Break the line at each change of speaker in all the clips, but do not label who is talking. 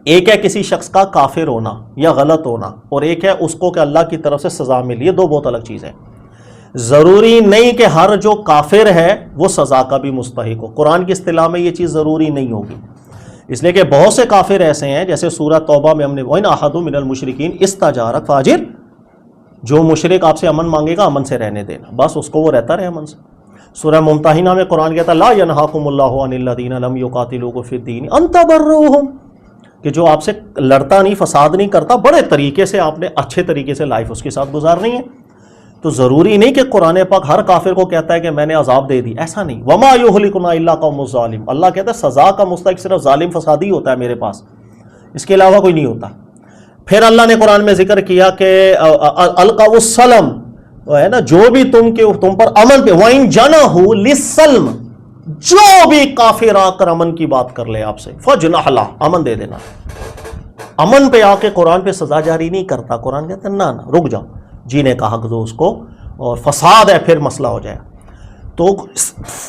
ایک ہے کسی شخص کا کافر ہونا یا غلط ہونا، اور ایک ہے اس کو کہ اللہ کی طرف سے سزا ملی. یہ دو بہت الگ چیزیں. ضروری نہیں کہ ہر جو کافر ہے وہ سزا کا بھی مستحق ہو. قرآن کی اصطلاح میں یہ چیز ضروری نہیں ہوگی، اس لیے کہ بہت سے کافر ایسے ہیں، جیسے سورہ توبہ میں ہم نے وَإِنْ أَحَدٌ مِّنَ الْمُشْرِكِينَ اسْتَجَارَكَ فَأَجِرْهُ، جو مشرک آپ سے امن مانگے گا امن سے رہنے دینا، بس اس کو وہ رہتا رہے امن سے. سورہ ممتحنہ میں قرآن کہتا ہے لا ينهاكم الله عن الذين لم يقاتلوكم في الدين ان تبروهم، کہ جو آپ سے لڑتا نہیں، فساد نہیں کرتا، بڑے طریقے سے آپ نے اچھے طریقے سے لائف اس کے ساتھ گزارنی ہے. تو ضروری نہیں کہ قرآن پاک ہر کافر کو کہتا ہے کہ میں نے عذاب دے دی، ایسا نہیں. وما يهلكنا الا قوم الظالم، اللہ کہتا ہے سزا کا مستحق صرف ظالم فسادی ہوتا ہے میرے پاس، اس کے علاوہ کوئی نہیں ہوتا. پھر اللہ نے قرآن میں ذکر کیا کہ القوا السلم، ہے نا، جو بھی تم پر امن پہ، وَإِن جَنَحُوا لِلسَّلْمِ، جو بھی کافر آ کر امن کی بات کر لے آپ سے، فَجْنَحْ لَهُ، امن دے دینا. امن پہ آ کے قرآن پہ سزا جاری نہیں کرتا. قرآن کہتا ہے نہ رک جاؤ، جینے کا حق دو اس کو، اور فساد ہے پھر مسئلہ ہو جائے. تو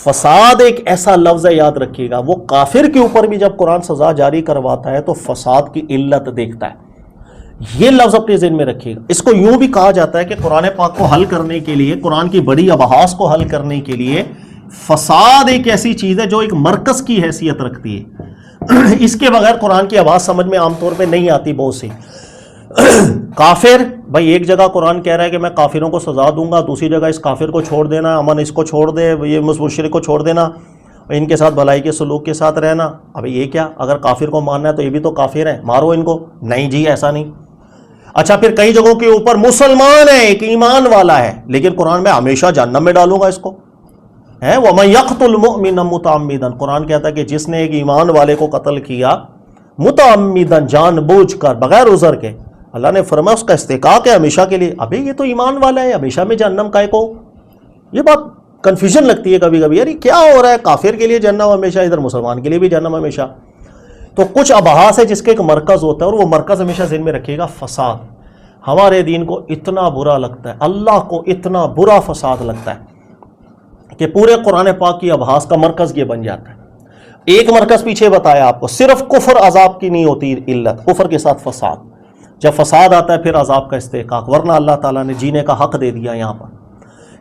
فساد ایک ایسا لفظ ہے، یاد رکھیے گا، وہ کافر کے اوپر بھی جب قرآن سزا جاری کرواتا ہے تو فساد کی علت دیکھتا ہے. یہ لفظ اپنے ذہن میں رکھیے گا. اس کو یوں بھی کہا جاتا ہے کہ قرآن پاک کو حل کرنے کے لیے، قرآن کی بڑی ابحاث کو حل کرنے کے لیے، فساد ایک ایسی چیز ہے جو ایک مرکز کی حیثیت رکھتی ہے. اس کے بغیر قرآن کی آواز سمجھ میں عام طور پہ نہیں آتی. بہت سی کافر، بھائی ایک جگہ قرآن کہہ رہا ہے کہ میں کافروں کو سزا دوں گا، دوسری جگہ اس کافر کو چھوڑ دینا، امن اس کو چھوڑ دے، یہ مشرک کو چھوڑ دینا، ان کے ساتھ بھلائی کے سلوک کے ساتھ رہنا. ابھی یہ کیا، اگر کافر کو ماننا ہے تو یہ بھی تو کافر ہے، مارو ان کو. نہیں جی، ایسا نہیں. اچھا پھر کئی جگہوں کے اوپر مسلمان ہے، ایک ایمان والا ہے، لیکن قرآن میں ہمیشہ جہنم میں ڈالوں گا اس کو. وَمَن يَقْتُلْ مُؤْمِنًا مُتَعَمِّدًا، قرآن کہتا ہے کہ جس نے ایک ایمان والے کو قتل کیا متعمدًا، جان بوجھ کر، بغیر عذر کے، اللہ نے فرمایا اس کا استحقاق ہے ہمیشہ کے لیے. ابھی یہ تو ایمان والا ہے، ہمیشہ میں جہنم کا کو. یہ بات کنفیوژن لگتی ہے کبھی کبھی، یار کیا ہو رہا ہے، کافر کے لیے جہنم ہمیشہ، ادھر مسلمان کے لیے بھی جہنم ہمیشہ. تو کچھ ابحاث ہے جس کے ایک مرکز ہوتا ہے، اور وہ مرکز ہمیشہ ذہن میں رکھیے گا فساد. ہمارے دین کو اتنا برا لگتا ہے، اللہ کو اتنا برا فساد لگتا ہے کہ پورے قرآن پاک کی ابحاث کا مرکز یہ بن جاتا ہے. ایک مرکز پیچھے بتایا آپ کو، صرف کفر عذاب کی نہیں ہوتی علت، کفر کے ساتھ فساد. جب فساد آتا ہے پھر عذاب کا استحقاق، ورنہ اللہ تعالیٰ نے جینے کا حق دے دیا یہاں پر.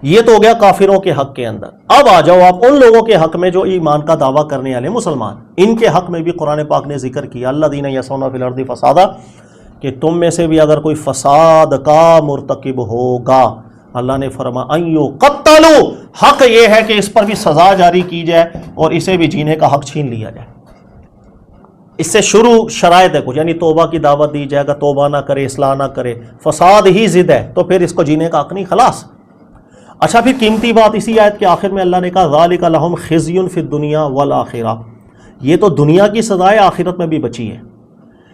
یہ تو ہو گیا کافروں کے حق کے اندر. اب آ جاؤ آپ ان لوگوں کے حق میں جو ایمان کا دعویٰ کرنے والے مسلمان، ان کے حق میں بھی قرآن پاک نے ذکر کیا الذین یسعون فی الارض فسادا، کہ تم میں سے بھی اگر کوئی فساد کا مرتکب ہوگا، اللہ نے فرمایا ان یقتلوا، حق یہ ہے کہ اس پر بھی سزا جاری کی جائے اور اسے بھی جینے کا حق چھین لیا جائے. اس سے شروع شرائط ہے کچھ، یعنی توبہ کی دعوت دی جائے گا، توبہ نہ کرے، اصلاح نہ کرے، فساد ہی ضد ہے تو پھر اس کو جینے کا حق نہیں، خلاص. اچھا پھر قیمتی بات اسی آیت کے آخر میں اللہ نے کہا ذالک لہم خزی فی الدنیا والآخرہ، یہ تو دنیا کی سزا ہے، آخرت میں بھی بچی ہے.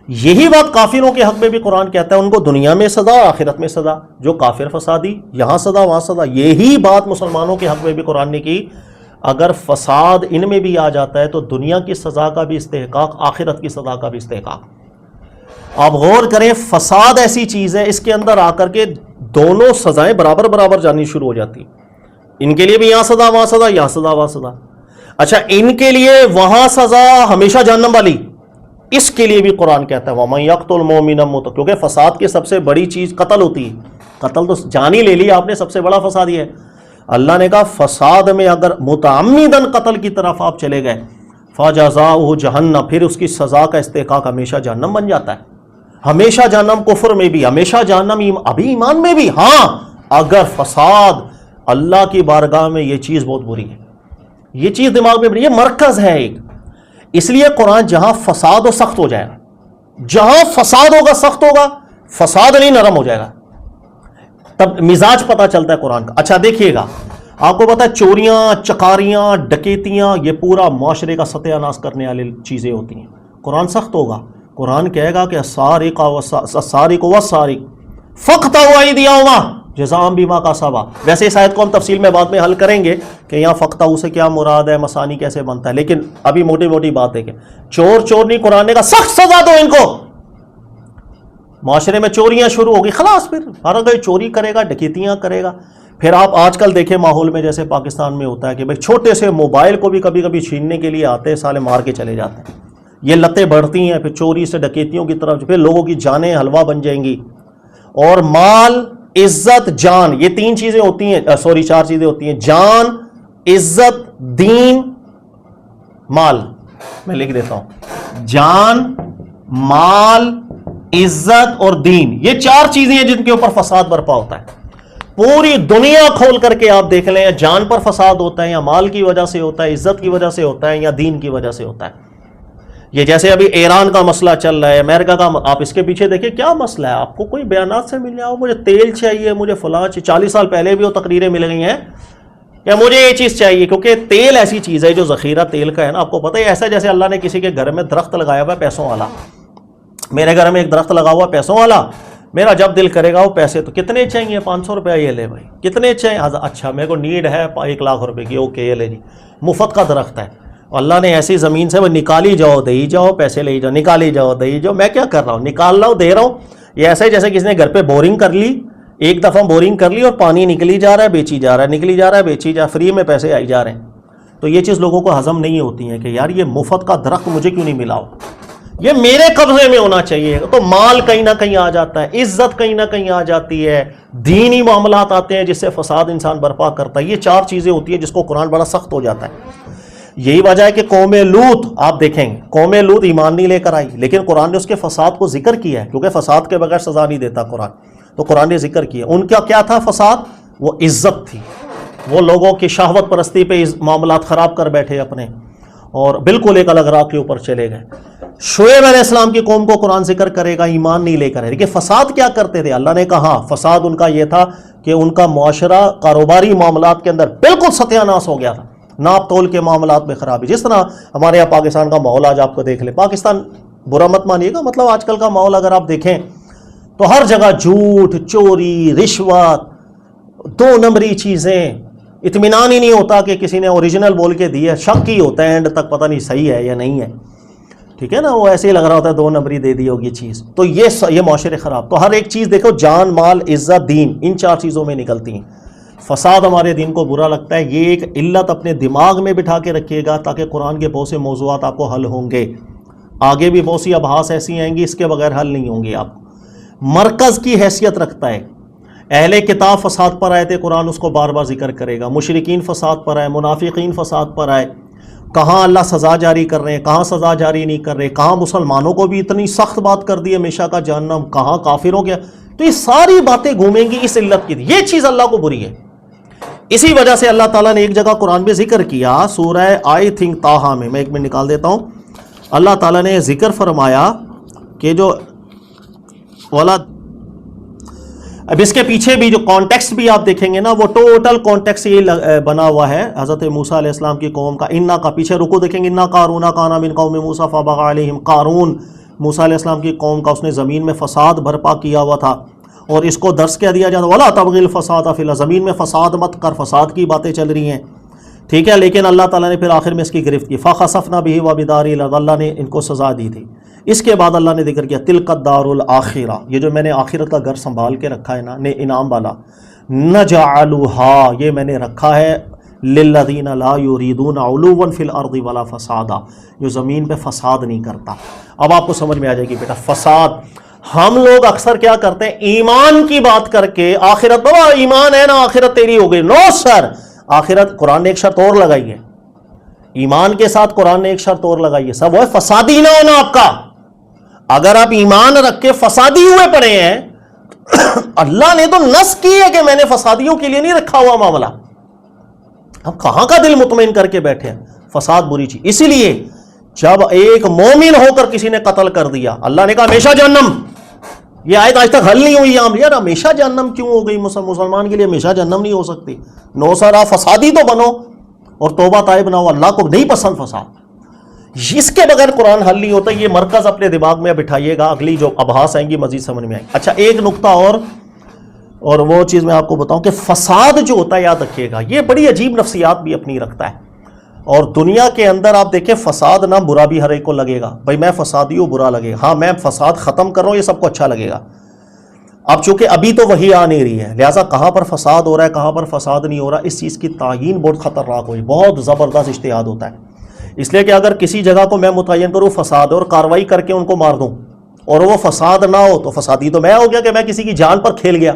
یہی بات کافروں کے حق میں بھی قرآن کہتا ہے، ان کو دنیا میں سزا، آخرت میں سزا. جو کافر فسادی، یہاں سزا وہاں سزا. یہی بات مسلمانوں کے حق میں بھی قرآن نے کی. اگر فساد ان میں بھی آ جاتا ہے تو دنیا کی سزا کا بھی استحقاق، آخرت کی سزا کا بھی استحقاق. آپ غور کریں، فساد ایسی چیز ہے اس کے اندر آ کر کے دونوں سزائیں برابر برابر جانی شروع ہو جاتی. ان کے لیے بھی یہاں سزا وہاں سزا، یہاں سزا وہاں سزا. اچھا ان کے لیے وہاں سزا ہمیشہ جہنم والی، اس کے لیے بھی قرآن کہتا ہے وَمَن يَقْتُلْ مُؤْمِنًا مُتَعَمِّدًا، کیونکہ فساد کی سب سے بڑی چیز قتل ہوتی ہے. قتل تو جان ہی لے لی آپ نے، سب سے بڑا فساد یہ ہے. اللہ نے کہا فساد میں اگر متعمداً قتل کی طرف آپ چلے گئے فَجَزَاؤُهُ جَهَنَّمُ، پھر اس کی سزا کا استحقاق ہمیشہ جہنم بن جاتا ہے. ہمیشہ جہنم، کفر میں بھی ہمیشہ جہنم، ابھی ایمان میں بھی. ہاں اگر فساد، اللہ کی بارگاہ میں یہ چیز بہت بری ہے، یہ چیز دماغ میں بری، یہ مرکز ہے ایک. اس لیے قرآن جہاں فساد ہو سخت ہو جائے گا، جہاں فساد ہوگا سخت ہوگا، فساد نہیں نرم ہو جائے گا. تب مزاج پتہ چلتا ہے قرآن کا. اچھا دیکھیے گا، آپ کو پتا ہے چوریاں، چکاریاں، ڈکیتیاں، یہ پورا معاشرے کا ستیہ ناش کرنے والی چیزیں ہوتی ہیں. قرآن سخت ہوگا، قرآن کہے گا کہ السارق والسارق فاقطعوا ایدیہما جزاء بما کسبا. ویسے اس آیت کو ہم تفصیل میں بعد میں حل کریں گے کہ یہاں فاقطعوا سے کیا مراد ہے، مسانی کیسے بنتا ہے، لیکن ابھی موٹی موٹی بات ہے کہ چور نہیں، قرآن نے کہا سخت سزا دو ان کو. معاشرے میں چوریاں شروع ہوگی، خلاص پھر ہر کوئی چوری کرے گا، ڈکیتیاں کرے گا. پھر آپ آج کل دیکھیں ماحول میں جیسے پاکستان میں ہوتا ہے کہ بھائی چھوٹے سے موبائل کو بھی کبھی کبھی چھیننے کے لیے آتے ہیں، سالے مار کے چلے جاتے ہیں. یہ لتیں بڑھتی ہیں، پھر چوری سے ڈکیتیوں کی طرف، پھر لوگوں کی جانیں حلوہ بن جائیں گی. اور مال، عزت، جان، یہ تین چیزیں ہوتی ہیں، چار چیزیں ہوتی ہیں: جان، عزت، دین، مال. میں لکھ دیتا ہوں: جان، مال، عزت اور دین. یہ چار چیزیں ہیں جن کے اوپر فساد برپا ہوتا ہے. پوری دنیا کھول کر کے آپ دیکھ لیں، یا جان پر فساد ہوتا ہے، یا مال کی وجہ سے ہوتا ہے، عزت کی وجہ سے ہوتا ہے، یا دین کی وجہ سے ہوتا ہے. یہ جیسے ابھی ایران کا مسئلہ چل رہا ہے، امریکہ کا، آپ اس کے پیچھے دیکھیں کیا مسئلہ ہے. آپ کو کوئی بیانات سے مل جاؤ، مجھے تیل چاہیے، مجھے فلاں 40 سال پہلے بھی وہ تقریریں مل گئی ہیں کہ مجھے یہ چیز چاہیے، کیونکہ تیل ایسی چیز ہے جو ذخیرہ تیل کا ہے نا، آپ کو پتہ ہے. ایسا جیسے اللہ نے کسی کے گھر میں درخت لگایا ہوا ہے پیسوں والا. میرے گھر میں ایک درخت لگا ہوا پیسوں والا، میرا جب دل کرے گا وہ پیسے، تو کتنے چاہیے؟ 500 روپیہ. یہ لے بھائی. کتنے چاہیے؟ اچھا میرے کو نیڈ ہے 1 لاکھ روپے کی. اوکے یہ لے جی. مفت کا درخت ہے. اللہ نے ایسی زمین سے وہ نکالی جاؤ دے جاؤ، پیسے لے جاؤ، نکالی جاؤ دے جاؤ. میں کیا کر رہا ہوں؟ نکال رہا ہوں، دے رہا ہوں. یہ ایسے جیسے کسی نے گھر پہ بورنگ کر لی، ایک دفعہ بورنگ کر لی اور پانی نکلی جا رہا ہے بیچی جا رہا ہے، نکلی جا رہا ہے بیچی جا، فری میں پیسے آئی جا رہے ہیں. تو یہ چیز لوگوں کو ہضم نہیں ہوتی ہے کہ یار یہ مفت کا درخت مجھے کیوں نہیں ملا ہو، یہ میرے قبضے میں ہونا چاہیے. تو مال کہیں نہ کہیں آ جاتا ہے، عزت کہیں نہ کہیں آ جاتی ہے، دینی معاملات آتے ہیں جس سے فساد انسان برپا کرتا ہے. یہ چار چیزیں ہوتی ہیں جس کو قرآن بڑا سخت ہو جاتا ہے. یہی وجہ ہے کہ قوم لوط آپ دیکھیں گے، قوم لوط ایمان نہیں لے کر آئی، لیکن قرآن نے اس کے فساد کو ذکر کیا ہے، کیونکہ فساد کے بغیر سزا نہیں دیتا قرآن. تو قرآن نے ذکر کیا. ان کا کیا تھا فساد؟ وہ عزت تھی. وہ لوگوں کی شہوت پرستی پہ معاملات خراب کر بیٹھے اپنے، اور بالکل ایک الگ راہ کے اوپر چلے گئے. شعیب علیہ السلام کی قوم کو قرآن ذکر کرے گا، ایمان نہیں لے کر. لیکن فساد کیا کرتے تھے؟ اللہ نے کہا فساد ان کا یہ تھا کہ ان کا معاشرہ کاروباری معاملات کے اندر بالکل ستیہ ناس ہو گیا تھا. ناپ تول کے معاملات میں خرابی. جس طرح ہمارے یہاں پاکستان کا ماحول آج آپ کو دیکھ لیں، پاکستان برا مت مانیے گا، مطلب آج کل کا ماحول اگر آپ دیکھیں تو ہر جگہ جھوٹ، چوری، رشوت، 2 نمبری چیزیں. اطمینان ہی نہیں ہوتا کہ کسی نے اوریجنل بول کے دی ہے، شک ہی ہوتا ہے اینڈ تک پتہ نہیں صحیح ہے یا نہیں ہے. ٹھیک ہے نا، وہ ایسے ہی لگ رہا ہوتا ہے 2 نمبری دے دی ہوگی چیز. تو یہ معاشرے خراب. تو ہر ایک چیز دیکھو، جان، مال، عزت، دین، ان 4 چیزوں میں نکلتی ہیں. فساد ہمارے دین کو برا لگتا ہے. یہ ایک علت اپنے دماغ میں بٹھا کے رکھیے گا تاکہ قرآن کے بہت سے موضوعات آپ کو حل ہوں گے. آگے بھی بہت سی ابحاث ایسی آئیں گی، اس کے بغیر حل نہیں ہوں گے. آپ مرکز کی حیثیت رکھتا ہے. اہل کتاب فساد پر آئے تھے، قرآن اس کو بار بار ذکر کرے گا. مشرکین فساد پر آئے، منافقین فساد پر آئے. کہاں اللہ سزا جاری کر رہے ہیں، کہاں سزا جاری نہیں کر رہے، کہاں مسلمانوں کو بھی اتنی سخت بات کر دی ہمیشہ کا جہنم، کہاں کافروں کے. تو یہ ساری باتیں گھومیں گی اس علت کی. یہ چیز اللہ کو بری ہے. اسی وجہ سے اللہ تعالیٰ نے ایک جگہ قرآن میں ذکر کیا، سورہ آئی تھنک طٰہٰ میں ایک منٹ نکال دیتا ہوں. اللہ تعالیٰ نے ذکر فرمایا کہ جو اب اس کے پیچھے بھی جو کانٹیکسٹ بھی آپ دیکھیں گے نا، وہ ٹوٹل کانٹیکسٹ یہ بنا ہوا ہے حضرت موسیٰ علیہ السلام کی قوم کا. انا کا پیچھے رکو دیکھیں گے، انا قارون کان من قوم موسیٰ فبغى علیہم. قارون موسیٰ علیہ السلام کی قوم کا، اس نے زمین میں فساد برپا کیا ہوا تھا. اور اس کو درس کیا دیا جاتا، وَلَا تَبْغِ الْفَسَادَ فِي الْأَرْضِ، زمین میں فساد مت کر. فساد کی باتیں چل رہی ہیں، ٹھیک ہے. لیکن اللہ تعالیٰ نے پھر آخر میں اس کی گرفت کی. فَخَسَفْنَا بِهِ وَبِدَارِهِ الْأَرْضِ، اللہ نے ان کو سزا دی تھی. اس کے بعد اللہ نے ذکر کیا تِلْكَ الدَّارُ الْآخِرَةُ، یہ جو میں نے آخرت کا گھر سنبھال کے رکھا ہے نا، انعام والا. نَجْعَلُهَا، یہ میں نے رکھا ہے لِلَّذِينَ لَا يُرِيدُونَ عُلُوًّا فِي الْأَرْضِ وَلَا فَسَادًا، جو زمین پہ فساد نہیں کرتا. اب آپ کو سمجھ میں آ جائے گی بیٹا فساد. ہم لوگ اکثر کیا کرتے ہیں، ایمان کی بات کر کے آخرت، بابا ایمان ہے نا آخرت تیری ہو گئی. نو سر، آخرت قرآن نے ایک شرط اور لگائی ہے. ایمان کے ساتھ قرآن نے ایک شرط اور لگائی ہے، سب وہ ہے فسادی نہ ہونا آپ کا. اگر آپ ایمان رکھ کے فسادی ہوئے پڑے ہیں، اللہ نے تو نص کی ہے کہ میں نے فسادیوں کے لیے نہیں رکھا ہوا معاملہ. ہم کہاں کا دل مطمئن کر کے بیٹھے ہیں. فساد بری چیز. اسی لیے جب ایک مومن ہو کر کسی نے قتل کر دیا، اللہ نے کہا ہمیشہ جہنم. یہ آیت آج تک حل نہیں ہوئی. یار ہمیشہ جہنم کیوں ہو گئی؟ مسلمان کے لیے ہمیشہ جہنم نہیں ہو سکتی. نو سر، آپ فسادی تو بنو اور توبہ طائب نہ ہو. اللہ کو نہیں پسند فساد. اس کے بغیر قرآن حل نہیں ہوتا. یہ مرکز اپنے دماغ میں بٹھائیے گا، اگلی جو ابحاث آئیں گی مزید سمجھ میں آئیں. اچھا ایک نقطہ اور وہ چیز میں آپ کو بتاؤں کہ فساد جو ہوتا ہے، یاد رکھیے گا، یہ بڑی عجیب نفسیات بھی اپنی رکھتا ہے. اور دنیا کے اندر آپ دیکھیں فساد نہ برا بھی ہر ایک کو لگے گا. بھائی میں فسادی ہوں، برا لگے گا. ہاں میں فساد ختم کر رہا ہوں، یہ سب کو اچھا لگے گا. اب چونکہ ابھی تو وہی آ نہیں رہی ہے، لہٰذا کہاں پر فساد ہو رہا ہے کہاں پر فساد نہیں ہو رہا، اس چیز کی تعیین بہت خطرناک ہوئی. بہت زبردست اجتہاد ہوتا ہے. اس لیے کہ اگر کسی جگہ کو میں متعین کروں فساد اور کاروائی کر کے ان کو مار دوں اور وہ فساد نہ ہو تو فسادی تو میں ہو گیا کہ میں کسی کی جان پر کھیل گیا.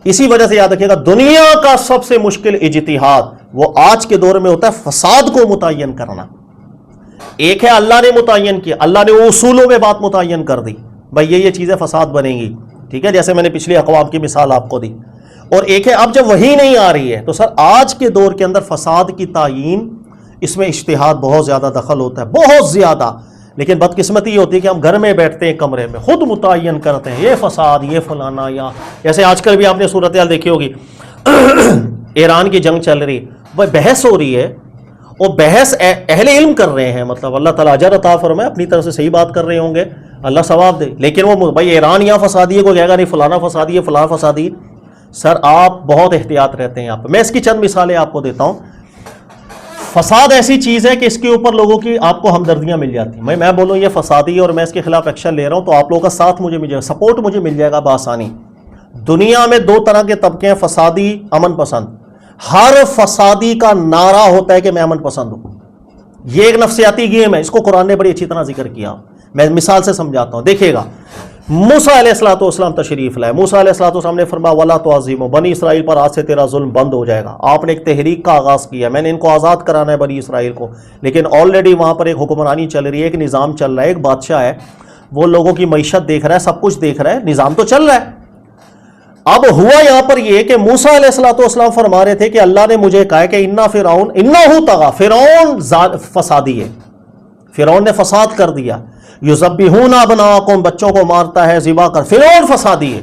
اسی وجہ سے یاد رکھیے گا دنیا کا سب سے مشکل اجتہاد وہ آج کے دور میں ہوتا ہے فساد کو متعین کرنا. ایک ہے اللہ نے متعین کیا, اللہ نے اصولوں میں بات متعین کر دی, بھائی یہ چیزیں فساد بنیں گی, ٹھیک ہے, جیسے میں نے پچھلی اقوام کی مثال آپ کو دی. اور ایک ہے اب جب وہی نہیں آ رہی ہے تو سر آج کے دور کے اندر فساد کی تعیین, اس میں اجتہاد بہت زیادہ دخل ہوتا ہے, بہت زیادہ. لیکن بدقسمتی یہ ہوتی ہے کہ ہم گھر میں بیٹھتے ہیں کمرے میں خود متعین کرتے ہیں یہ فساد یہ فلانا, یا جیسے آج کل بھی آپ نے صورتحال دیکھی ہوگی ایران کی جنگ چل رہی, وہ بحث ہو رہی ہے, اور بحث اہل علم کر رہے ہیں, مطلب اللہ تعالیٰ اجر عطا فرمائے, اپنی طرف سے صحیح بات کر رہے ہوں گے, اللہ ثواب دے. لیکن وہ بھائی ایران یہاں فسادی ہے, کوئی کہے گا نہیں فلانا فسادی ہے فلانا فسادی. سر آپ بہت احتیاط رہتے ہیں یہاں پہ. میں اس کی چند مثالیں آپ کو دیتا ہوں. فساد ایسی چیز ہے کہ اس کے اوپر لوگوں کی آپ کو ہمدردیاں مل جاتی ہیں. میں بولوں یہ فسادی ہے اور میں اس کے خلاف ایکشن لے رہا ہوں تو آپ لوگوں کا ساتھ مجھے مل جائے گا, سپورٹ مجھے مل جائے گا بآسانی. دنیا میں دو طرح کے طبقے ہیں, فسادی, امن پسند. ہر فسادی کا نعرہ ہوتا ہے کہ میں امن پسند ہوں. یہ ایک نفسیاتی گیم ہے, اس کو قرآن نے بڑی اچھی طرح ذکر کیا. میں مثال سے سمجھاتا ہوں, دیکھیے گا. موسیٰ علیہ السلام تشریف لائے. موسیٰ علیہ السلام نے فرمایا وَلَا تُعَذِّبْهُمْ, بنی اسرائیل پر آج سے تیرا ظلم بند ہو جائے گا. آپ نے ایک تحریک کا آغاز کیا, میں نے ان کو آزاد کرانا ہے بنی اسرائیل کو, لیکن آلریڈی وہاں پر ایک حکمرانی چل رہی ہے, ایک نظام چل رہا ہے, ایک بادشاہ ہے, وہ لوگوں کی معیشت دیکھ رہا ہے, سب کچھ دیکھ رہا ہے, نظام تو چل رہا ہے. اب ہوا یہاں پر یہ کہ موسیٰ علیہ السلام فرما رہے تھے کہ اللہ نے مجھے کہا کہ انہو طغی, فرعون فسادی ہے, فرعون نے فساد کر دیا. یذبحون ابناءکم, بچوں کو مارتا ہے, ذبح کر, فرعون فسادی ہے.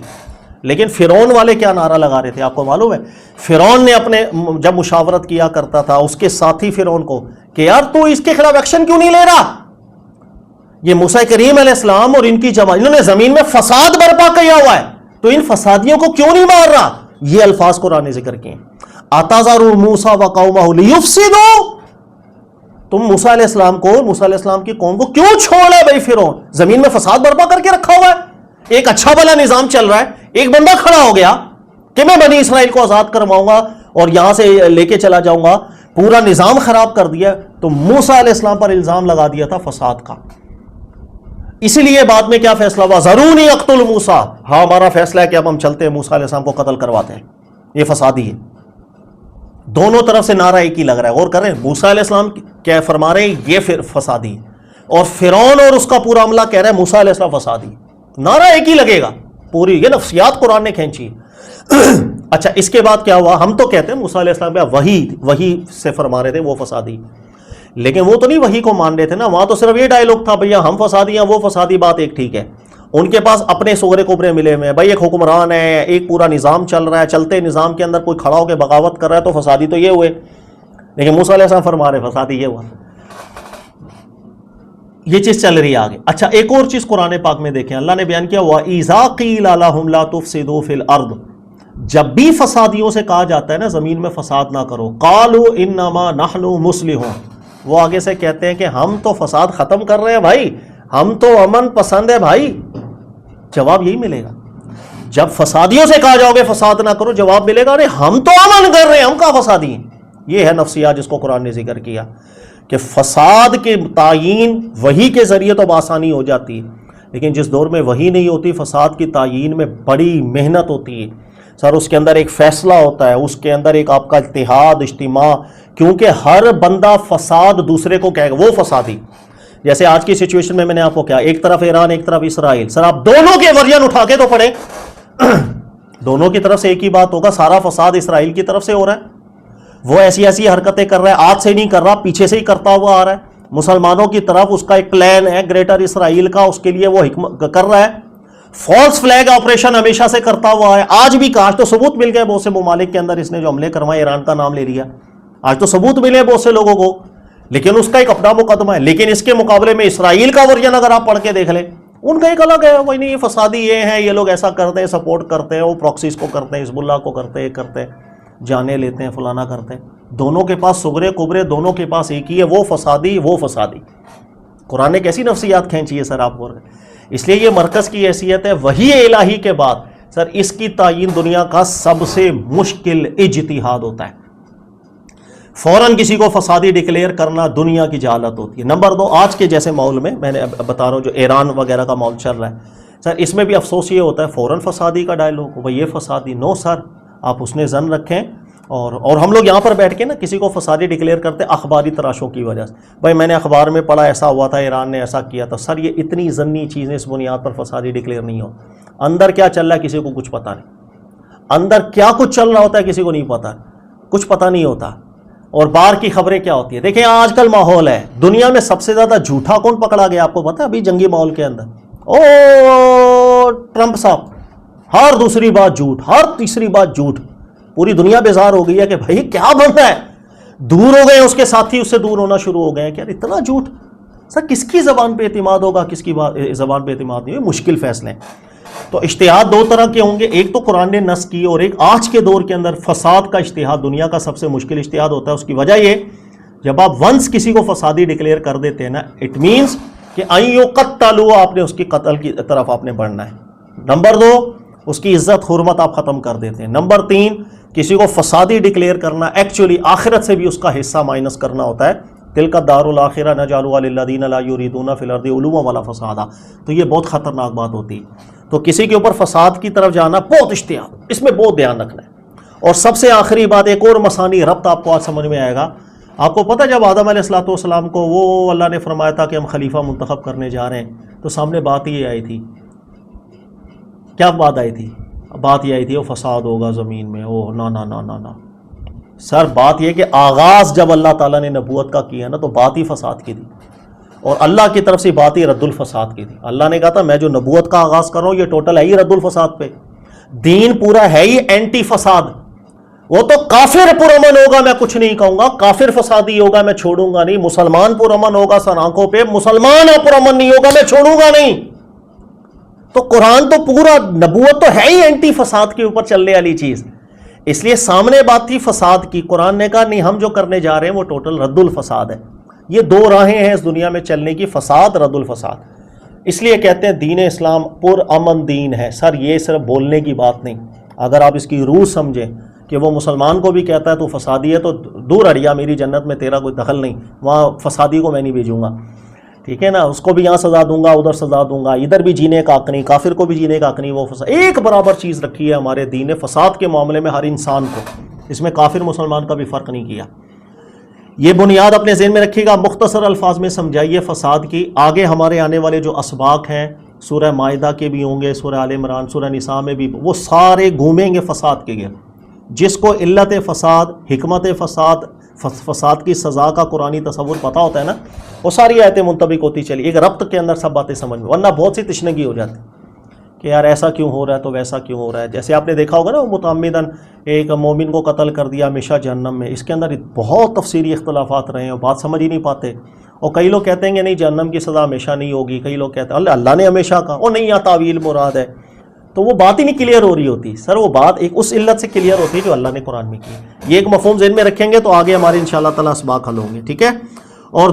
لیکن فرعون والے کیا نعرہ لگا رہے تھے آپ کو معلوم ہے؟ فرعون نے اپنے جب مشاورت کیا کرتا تھا اس کے ساتھی فرعون کو کہ یار تو اس کے خلاف ایکشن کیوں نہیں لے رہا؟ یہ موسیٰ کریم علیہ السلام اور ان کی جماعت, انہوں نے زمین میں فساد برپا کیا ہوا ہے, تو ان فسادیوں کو کیوں نہیں مار رہا؟ یہ الفاظ قرآن نے ذکر کیے. اَتَذَرُ مُوسَىٰ وَقَوْمَهُ لِيُفْسِدُوا, تم موسیٰ علیہ السلام کو, موسیٰ علیہ السلام کی قوم کو کیوں چھوڑا بھائی؟ فرعون زمین میں فساد برپا کر کے رکھا ہوا ہے, ایک اچھا بھلا نظام چل رہا ہے, ایک بندہ کھڑا ہو گیا کہ میں بنی اسرائیل کو آزاد کرواؤں گا اور یہاں سے لے کے چلا جاؤں گا, پورا نظام خراب کر دیا. تو موسیٰ علیہ السلام پر الزام لگا دیا تھا فساد کا. اسی لیے بعد میں کیا فیصلہ ہوا؟ ذرونی اقتل موسیٰ, ہاں ہمارا فیصلہ ہے کہ اب ہم چلتے ہیں موسیٰ علیہ السلام کو قتل کرواتے ہیں, یہ فسادی ہے. دونوں طرف سے نعرہ ایک ہی لگ رہا ہے. غور کر رہے ہیں, موسیٰ علیہ السلام کیا فرما رہے ہیں یہ فسادی ہے, اور فرعون اور اس کا پورا عملہ کہہ رہا ہے موسیٰ علیہ السلام فسادی. نعرہ ایک ہی لگے گا پوری, یہ نفسیات قرآن نے کھینچی. اچھا اس کے بعد کیا ہوا؟ ہم تو کہتے ہیں موسیٰ علیہ السلام وہی سے فرما رہے تھے وہ فسادی, لیکن وہ تو نہیں وہی کو مان رہے تھے نا, وہاں تو صرف یہ ڈائلوگ تھا بھیا ہم فسادی ہیں وہ فسادی, بات ایک ٹھیک ہے. ان کے پاس اپنے سغرے کبرے ملے ہوئے ہیں, بھائی ایک حکمران ہے, ایک پورا نظام چل رہا ہے, چلتے نظام کے اندر کوئی کھڑا ہو کے بغاوت کر رہا ہے تو فسادی تو یہ ہوئے. لیکن موسیٰ علیہ السلام فرما رہے فسادی یہ ہوا. یہ چیز چل رہی ہے آگے. اچھا ایک اور چیز قرآن پاک میں دیکھیں, اللہ نے بیان کیا وَإِذَا قِيلَ لَهُمْ لَا تُفْسِدُوا فِي الْأَرْضِ, جب بھی فسادیوں سے کہا جاتا ہے نا زمین میں فساد نہ کرو, قَالُوا إِنَّمَا نَحْنُ مُصْلِحُونَ, وہ آگے سے کہتے ہیں کہ ہم تو فساد ختم کر رہے ہیں بھائی, ہم تو امن پسند ہے بھائی. جواب یہی ملے گا جب فسادیوں سے کہا جاؤ گے فساد نہ کرو, جواب ملے گا ارے ہم تو امن کر رہے ہیں, ہم کہاں فسادی ہیں. یہ ہے نفسیات جس کو قرآن نے ذکر کیا کہ فساد کے تعیین وحی کے ذریعے تو بآسانی ہو جاتی ہے, لیکن جس دور میں وحی نہیں ہوتی فساد کی تعیین میں بڑی محنت ہوتی ہے. سر اس کے اندر ایک فیصلہ ہوتا ہے, اس کے اندر ایک آپ کا اتحاد اجتماع, کیونکہ ہر بندہ فساد دوسرے کو کہے گا وہ فسادی. جیسے آج کی سچویشن میں نے آپ کو کیا, ایک طرف ایران ایک طرف اسرائیل, سر آپ دونوں کے ورژن اٹھا کے تو پڑھیں, دونوں کی طرف سے ایک ہی بات ہوگا, سارا فساد اسرائیل کی طرف سے ہو رہا ہے, وہ ایسی حرکتیں کر رہا ہے, آج سے نہیں کر رہا, پیچھے سے ہی کرتا ہوا آ رہا ہے. مسلمانوں کی طرف اس کا ایک پلان ہے گریٹر اسرائیل کا, اس کے لیے وہ کر رہا ہے. فالس فلیگ آپریشن ہمیشہ سے کرتا ہوا ہے, آج بھی کاش تو ثبوت مل گئے بہت سے ممالک کے اندر اس نے جو حملے کروائے, ایران کا نام لے لیا, آج تو ثبوت ملے بہت سے لوگوں کو, لیکن اس کا ایک اپنا مقدمہ ہے. لیکن اس کے مقابلے میں اسرائیل کا ورژن اگر آپ پڑھ کے دیکھ لیں, ان کا ایک الگ ہے, وہی نہیں یہ فسادی یہ ہیں, یہ لوگ ایسا کرتے ہیں, سپورٹ کرتے ہیں, وہ پراکسیز کو کرتے ہیں, حزب اللہ کو کرتے ہیں, کرتے ہیں, جانے لیتے ہیں, فلانا کرتے ہیں. دونوں کے پاس سغرے کبرے, دونوں کے پاس ایک ہی ہے, وہ فسادی وہ فسادی. قرآن نے کیسی نفسیات کھینچی ہے سر آپ کو. اس لیے یہ مرکز کی حیثیت ہے وحی الہی کے بعد. سر اس کی تعیین دنیا کا سب سے مشکل اجتہاد ہوتا ہے. فوراً کسی کو فسادی ڈکلیئر کرنا دنیا کی جہالت ہوتی ہے۔ نمبر 2، آج کے جیسے ماحول میں نے بتا رہا ہوں جو ایران وغیرہ کا ماحول چل رہا ہے سر، اس میں بھی افسوس یہ ہوتا ہے فوراً فسادی کا ڈائلاگ، بھائی یہ فسادی، نو سر، آپ اس نے زن رکھیں۔ اور ہم لوگ یہاں پر بیٹھ کے نا کسی کو فسادی ڈکلیئر کرتے اخباری تراشوں کی وجہ سے، بھائی میں نے اخبار میں پڑھا ایسا ہوا تھا، ایران نے ایسا کیا تھا۔ سر یہ اتنی ضمنی چیزیں اس بنیاد پر فسادی ڈکلیئر نہیں ہو، اندر کیا چل رہا ہے کسی کو کچھ پتہ نہیں، اندر کیا کچھ چل رہا ہوتا ہے کسی کو نہیں پتہ، کچھ پتہ نہیں ہوتا، اور باہر کی خبریں کیا ہوتی ہیں۔ دیکھیں آج کل ماحول ہے، دنیا میں سب سے زیادہ جھوٹا کون پکڑا گیا آپ کو پتہ ہے؟ ابھی جنگی ماحول کے اندر ٹرمپ صاحب، ہر دوسری بات جھوٹ، ہر تیسری بات جھوٹ، پوری دنیا بیزار ہو گئی ہے کہ بھائی کیا بن رہا ہے، دور ہو گئے اس کے ساتھی، اس سے دور ہونا شروع ہو گئے ہیں کہ یار اتنا جھوٹ۔ سر کس کی زبان پہ اعتماد ہوگا، کس کی زبان پہ اعتماد نہیں ہوگا؟ مشکل فیصلے ہیں۔ تو اجتہاد دو طرح کے ہوں گے، ایک تو قرآن نے نص کی، اور ایک آج کے دور کے اندر فساد کا اجتہاد دنیا کا سب سے مشکل اجتہاد ہوتا ہے۔ اس کی وجہ یہ، جب آپ ونس کسی کو فسادی ڈکلیئر کر دیتے ہیں نا، اٹ مینس کہ قتلوا، آپ نے اس کی قتل کی طرف آپ نے بڑھنا ہے۔ نمبر 2، اس کی عزت حرمت آپ ختم کر دیتے ہیں۔ نمبر 3، کسی کو فسادی ڈکلیئر کرنا ایکچولی آخرت سے بھی اس کا حصہ مائنس کرنا ہوتا ہے۔ تلک الدار الاخرہ نجعلها للذین لا یریدون فی الارض علوا ولا فسادا، تو یہ بہت خطرناک بات ہوتی ہے۔ تو کسی کے اوپر فساد کی طرف جانا بہت اجتہاد، اس میں بہت دھیان رکھنا ہے۔ اور سب سے آخری بات، ایک اور مسانی ربط آپ کو آج سمجھ میں آئے گا۔ آپ کو پتہ جب آدم علیہ السلام کو وہ اللہ نے فرمایا تھا کہ ہم خلیفہ منتخب کرنے جا رہے ہیں، تو سامنے بات یہ آئی تھی، کیا بات آئی تھی؟ بات یہ آئی تھی وہ فساد ہوگا زمین میں، او نا نا نا نا نا۔ سر بات یہ کہ آغاز جب اللہ تعالیٰ نے نبوت کا کیا نا، تو بات ہی فساد کی تھی، اور اللہ کی طرف سے بات ہی رد الفساد کی تھی۔ اللہ نے کہا تھا میں جو نبوت کا آغاز کر رہا ہوں یہ ٹوٹل ہے ہی رد الفساد پہ، دین پورا ہے ہی اینٹی فساد۔ وہ تو کافر پرامن ہوگا میں کچھ نہیں کہوں گا، کافر فسادی ہوگا میں چھوڑوں گا نہیں، مسلمان پرامن ہوگا سر آنکھوں پہ، مسلمان پرامن نہیں ہوگا میں چھوڑوں گا نہیں۔ تو قرآن تو پورا، نبوت تو ہے ہی اینٹی فساد کے اوپر چلنے والی چیز، اس لیے سامنے بات تھی فساد کی، قرآن نے کہا نہیں ہم جو کرنے جا رہے ہیں وہ ٹوٹل رد الفساد ہے۔ یہ دو راہیں ہیں اس دنیا میں چلنے کی، فساد، رد الفساد۔ اس لیے کہتے ہیں دین اسلام پر امن دین ہے۔ سر یہ صرف بولنے کی بات نہیں، اگر آپ اس کی روح سمجھیں کہ وہ مسلمان کو بھی کہتا ہے تو فسادی ہے، تو دور ہٹیا، میری جنت میں تیرا کوئی دخل نہیں، وہاں فسادی کو میں نہیں بھیجوں گا، ٹھیک ہے نا؟ اس کو بھی یہاں سزا دوں گا، ادھر سزا دوں گا، ادھر بھی جینے کا حق نہیں، کافر کو بھی جینے کا حق نہیں، وہ فساد ایک برابر چیز رکھی ہے ہمارے دین نے فساد کے معاملے میں ہر انسان کو، اس میں کافر مسلمان کا بھی فرق نہیں کیا۔ یہ بنیاد اپنے ذہن میں رکھیے گا، مختصر الفاظ میں سمجھائیے فساد کی۔ آگے ہمارے آنے والے جو اسباق ہیں سورہ مائدہ کے بھی ہوں گے، سورہ آل عمران، سورہ نساء میں بھی، وہ سارے گھومیں گے فساد کے گرد۔ جس کو علت فساد، حکمت فساد، فساد کی سزا کا قرآنی تصور پتہ ہوتا ہے نا، وہ ساری آیتیں منطبق ہوتی چلی، ایک ربط کے اندر سب باتیں سمجھ میں، ورنہ بہت سی تشنگی ہو جاتی کہ یار ایسا کیوں ہو رہا ہے تو ویسا کیوں ہو رہا ہے۔ جیسے آپ نے دیکھا ہوگا نا، وہ متعمداً ایک مومن کو قتل کر دیا ہمیشہ جہنم میں، اس کے اندر بہت تفصیلی اختلافات رہے ہیں اور بات سمجھ ہی نہیں پاتے، اور کئی لوگ کہتے ہیں کہ نہیں جہنم کی سزا ہمیشہ نہیں ہوگی، کئی لوگ کہتے ہیں اللہ نے ہمیشہ کہا، وہ نہیں، یا تعویل مراد ہے، تو وہ بات ہی نہیں کلیئر ہو رہی ہوتی۔ سر وہ بات ایک اس علت سے کلیئر ہوتی ہے جو اللہ نے قرآن میں کی ہے۔ یہ ایک مفہوم ذہن میں رکھیں گے تو آگے ہمارے انشاءاللہ تعالیٰ اسباق حل ہوں گے، ٹھیک ہے؟ اور